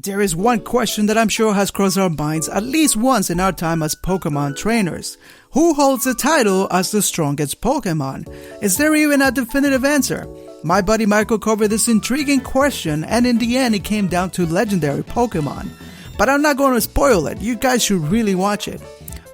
There is one question that I'm sure has crossed our minds at least once in our time as Pokemon trainers. Who holds the title as the strongest Pokemon? Is there even a definitive answer? My buddy Michael covered this intriguing question, and in the end it came down to legendary Pokemon. But I'm not going to spoil it, you guys should really watch it.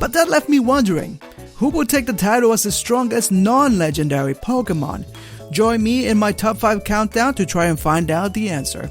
But that left me wondering, who will take the title as the strongest non-legendary Pokemon? Join me in my top 5 countdown to try and find out the answer.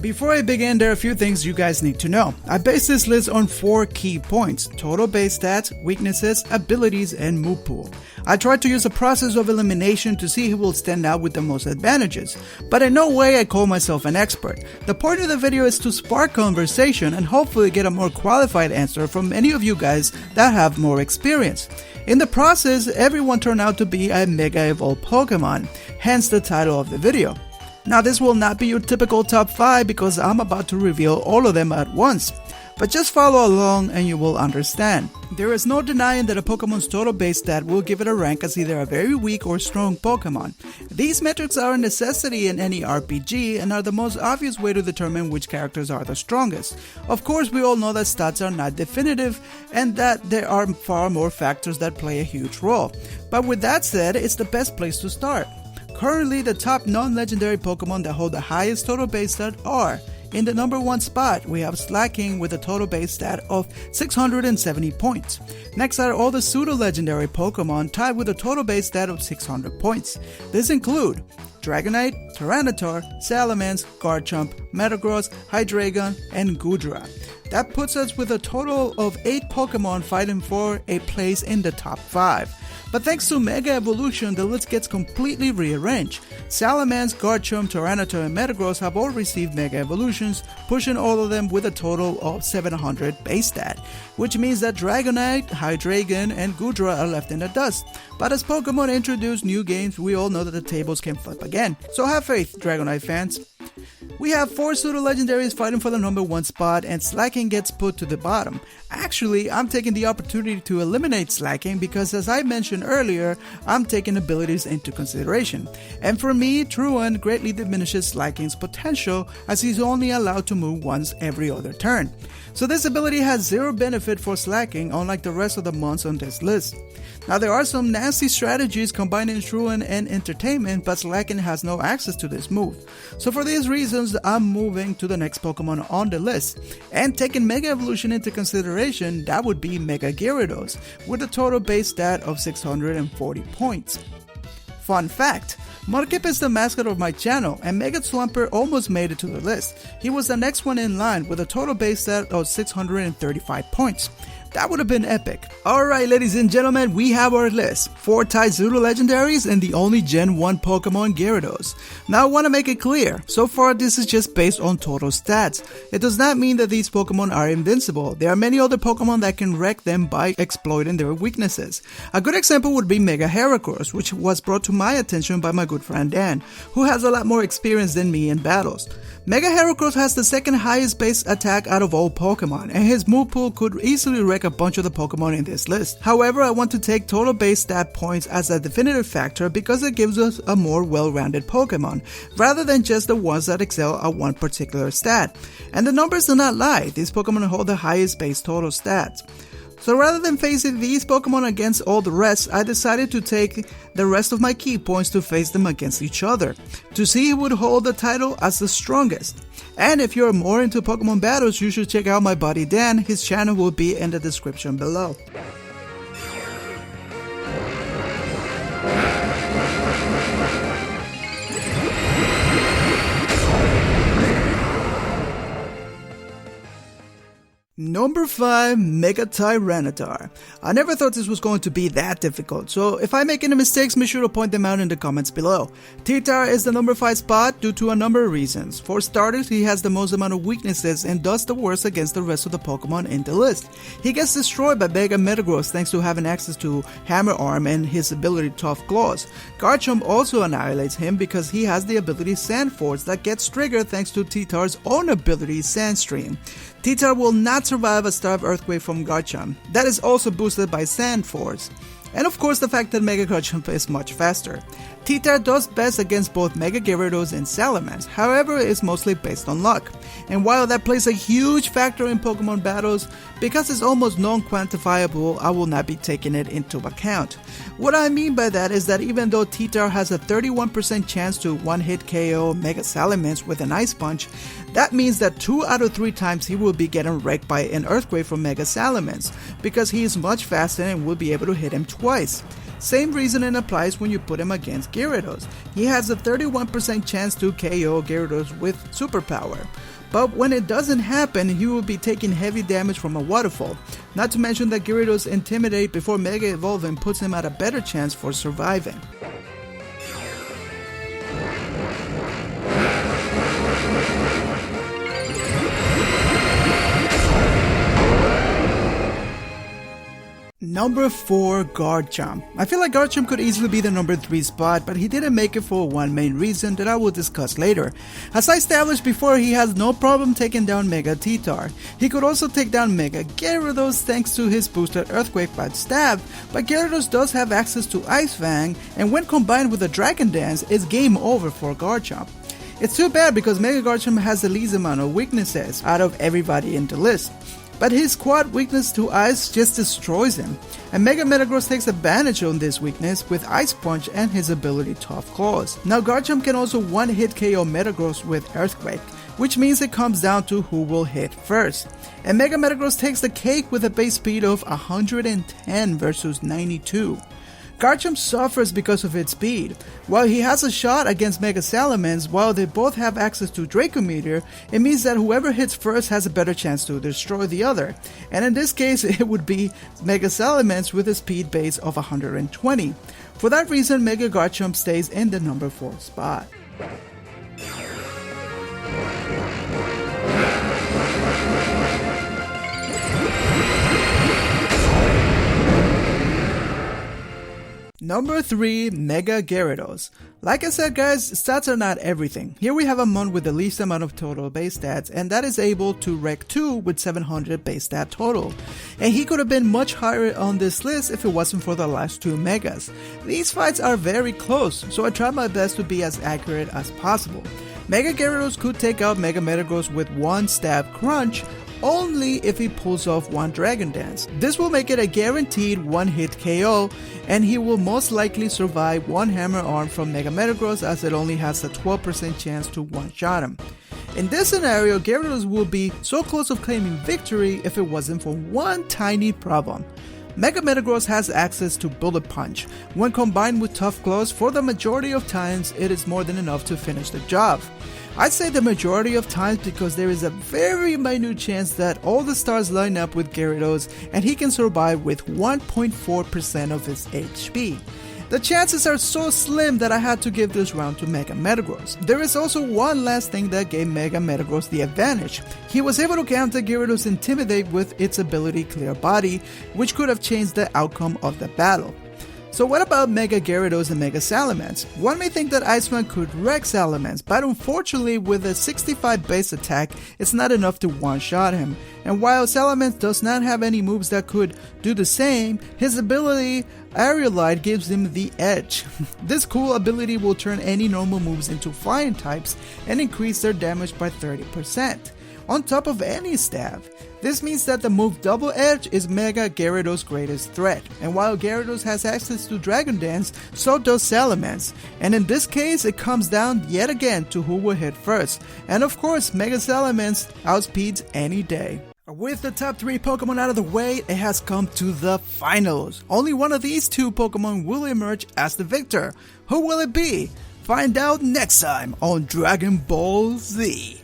Before I begin, there are a few things you guys need to know. I based this list on 4 key points: total base stats, weaknesses, abilities, and move pool. I tried to use a process of elimination to see who will stand out with the most advantages, but in no way I call myself an expert. The point of the video is to spark conversation and hopefully get a more qualified answer from any of you guys that have more experience. In the process, everyone turned out to be a Mega Evolved Pokemon, hence the title of the video. Now this will not be your typical top 5 because I'm about to reveal all of them at once, but just follow along and you will understand. There is no denying that a Pokemon's total base stat will give it a rank as either a very weak or strong Pokemon. These metrics are a necessity in any RPG and are the most obvious way to determine which characters are the strongest. Of course, we all know that stats are not definitive and that there are far more factors that play a huge role. But with that said, it's the best place to start. Currently, the top non-legendary Pokemon that hold the highest total base stat are: in the number 1 spot, we have Slaking with a total base stat of 670 points. Next are all the pseudo-legendary Pokemon tied with a total base stat of 600 points. These include Dragonite, Tyranitar, Salamence, Garchomp, Metagross, Hydreigon, and Goodra. That puts us with a total of 8 Pokemon fighting for a place in the top 5. But thanks to Mega Evolution, the list gets completely rearranged. Salamence, Garchomp, Tyranitar, and Metagross have all received Mega Evolutions, pushing all of them with a total of 700 base stat, which means that Dragonite, Hydreigon, and Goodra are left in the dust. But as Pokemon introduce new games, we all know that the tables can flip again, so have faith, Dragonite fans. We have 4 pseudo-legendaries fighting for the number 1 spot, and Slaking gets put to the bottom. Actually, I'm taking the opportunity to eliminate Slaking because, as I mentioned earlier, I'm taking abilities into consideration. And for me, Truant greatly diminishes Slaking's potential as he's only allowed to move once every other turn. So this ability has 0 benefit for Slaking, unlike the rest of the mons on this list. Now there are some nasty strategies combining Truant and Entertainment, but Slaking has no access to this move. So for these reasons, I'm moving to the next Pokemon on the list. And taking Mega Evolution into consideration, that would be Mega Gyarados, with a total base stat of 640 points. Fun fact: Mudkip is the mascot of my channel, and Mega Swampert almost made it to the list. He was the next one in line with a total base stat of 635 points. That would have been epic. Alright, ladies and gentlemen, we have our list. 4 tied pseudo legendaries and the only Gen 1 Pokemon, Gyarados. Now I want to make it clear, so far this is just based on total stats. It does not mean that these Pokemon are invincible. There are many other Pokemon that can wreck them by exploiting their weaknesses. A good example would be Mega Heracross, which was brought to my attention by my good friend Dan, who has a lot more experience than me in battles. Mega Heracross has the second highest base attack out of all Pokemon, and his move pool could easily wreck a bunch of the Pokemon in this list. However, I want to take total base stat points as a definitive factor because it gives us a more well-rounded Pokemon, rather than just the ones that excel at one particular stat. And the numbers do not lie, these Pokemon hold the highest base total stats. So rather than facing these Pokemon against all the rest, I decided to take the rest of my key points to face them against each other, to see who would hold the title as the strongest. And if you're more into Pokemon battles, you should check out my buddy Dan, his channel will be in the description below. Number 5, Mega Tyranitar. I never thought this was going to be that difficult, so if I make any mistakes, make sure to point them out in the comments below. Teta is the number 5 spot due to a number of reasons. For starters, he has the most amount of weaknesses and thus the worst against the rest of the Pokemon in the list. He gets destroyed by Mega Metagross thanks to having access to Hammer Arm and his ability Tough Claws. Garchomp also annihilates him because he has the ability Sand Force that gets triggered thanks to Teta's own ability Sandstream. Teta will not survive a Starve Earthquake from Garchomp. That is also boosted by Sand Force. And of course the fact that Mega Garchomp is much faster. Teta does best against both Mega Gyarados and Salamence, however it's mostly based on luck. And while that plays a huge factor in Pokemon battles, because it's almost non-quantifiable, I will not be taking it into account. What I mean by that is that even though Teta has a 31% chance to one-hit KO Mega Salamence with an Ice Punch, that means that 2 out of 3 times he will be getting wrecked by an Earthquake from Mega Salamence, because he is much faster and will be able to hit him twice. Same reasoning applies when you put him against Gyarados. He has a 31% chance to KO Gyarados with Superpower. But when it doesn't happen, he will be taking heavy damage from a waterfall. Not to mention that Gyarados Intimidate before Mega Evolving puts him at a better chance for surviving. Number 4, Garchomp. I feel like Garchomp could easily be the number 3 spot, but he didn't make it for one main reason that I will discuss later. As I established before, he has no problem taking down Mega T-Tar. He could also take down Mega Gyarados thanks to his boosted Earthquake by Stab, but Gyarados does have access to Ice Fang, and when combined with a Dragon Dance, it's game over for Garchomp. It's too bad because Mega Garchomp has the least amount of weaknesses out of everybody in the list. But his quad weakness to ice just destroys him, and Mega Metagross takes advantage on this weakness with Ice Punch and his ability Tough Claws. Now Garchomp can also one-hit KO Metagross with Earthquake, which means it comes down to who will hit first. And Mega Metagross takes the cake with a base speed of 110 versus 92. Garchomp suffers because of its speed. While he has a shot against Mega Salamence, while they both have access to Draco Meteor, it means that whoever hits first has a better chance to destroy the other. And in this case, it would be Mega Salamence with a speed base of 120. For that reason, Mega Garchomp stays in the number 4 spot. Number 3, Mega Gyarados. Like I said guys, stats are not everything. Here we have a mon with the least amount of total base stats, and that is able to wreck 2 with 700 base stat total. And he could have been much higher on this list if it wasn't for the last 2 Megas. These fights are very close, so I tried my best to be as accurate as possible. Mega Gyarados could take out Mega Metagross with 1 Stab Crunch, only if he pulls off 1 Dragon Dance. This will make it a guaranteed 1-hit KO, and he will most likely survive 1 Hammer Arm from Mega Metagross, as it only has a 12% chance to one-shot him. In this scenario, Gyarados will be so close of claiming victory if it wasn't for one tiny problem. Mega Metagross has access to Bullet Punch. When combined with Tough Claws, for the majority of times, it is more than enough to finish the job. I'd say the majority of times because there is a very minute chance that all the stars line up with Gyarados and he can survive with 1.4% of his HP. The chances are so slim that I had to give this round to Mega Metagross. There is also one last thing that gave Mega Metagross the advantage. He was able to counter Gyarados Intimidate with its ability Clear Body, which could have changed the outcome of the battle. So what about Mega Gyarados and Mega Salamence? One may think that Iceman could wreck Salamence, but unfortunately with a 65 base attack, it's not enough to one-shot him. And while Salamence does not have any moves that could do the same, his ability Aerolite gives him the edge. This cool ability will turn any normal moves into flying types and increase their damage by 30%, on top of any stab. This means that the move Double Edge is Mega Gyarados' greatest threat, and while Gyarados has access to Dragon Dance, so does Salamence, and in this case it comes down yet again to who will hit first, and of course Mega Salamence outspeeds any day. With the top 3 Pokemon out of the way, it has come to the finals. Only one of these 2 Pokemon will emerge as the victor. Who will it be? Find out next time on Dragon Ball Z.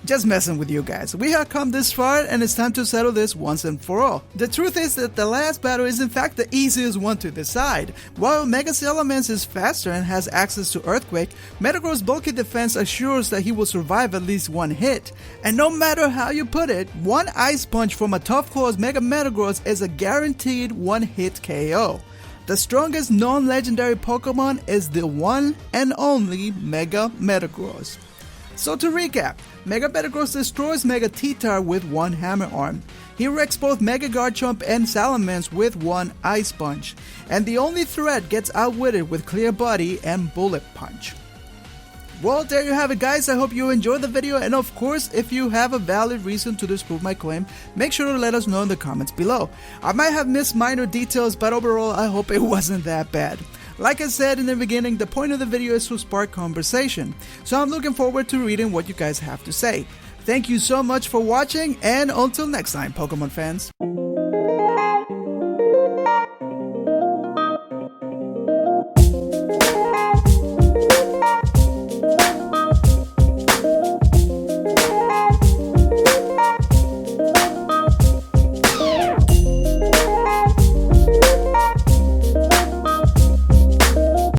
Just messing with you guys. We have come this far and it's time to settle this once and for all. The truth is that the last battle is in fact the easiest one to decide. While Mega Salamence is faster and has access to Earthquake, Metagross' bulky defense assures that he will survive at least 1 hit. And no matter how you put it, 1 Ice Punch from a Tough Claws Mega Metagross is a guaranteed 1-hit KO. The strongest non-legendary Pokemon is the one and only Mega Metagross. So to recap, Mega Metagross destroys Mega Teta with one Hammer Arm. He wrecks both Mega Garchomp and Salamence with one Ice Punch. And the only threat gets outwitted with Clear Body and Bullet Punch. Well, there you have it guys, I hope you enjoyed the video, and of course, if you have a valid reason to disprove my claim, make sure to let us know in the comments below. I might have missed minor details, but overall, I hope it wasn't that bad. Like I said in the beginning, the point of the video is to spark conversation, so I'm looking forward to reading what you guys have to say. Thank you so much for watching, and until next time, Pokemon fans.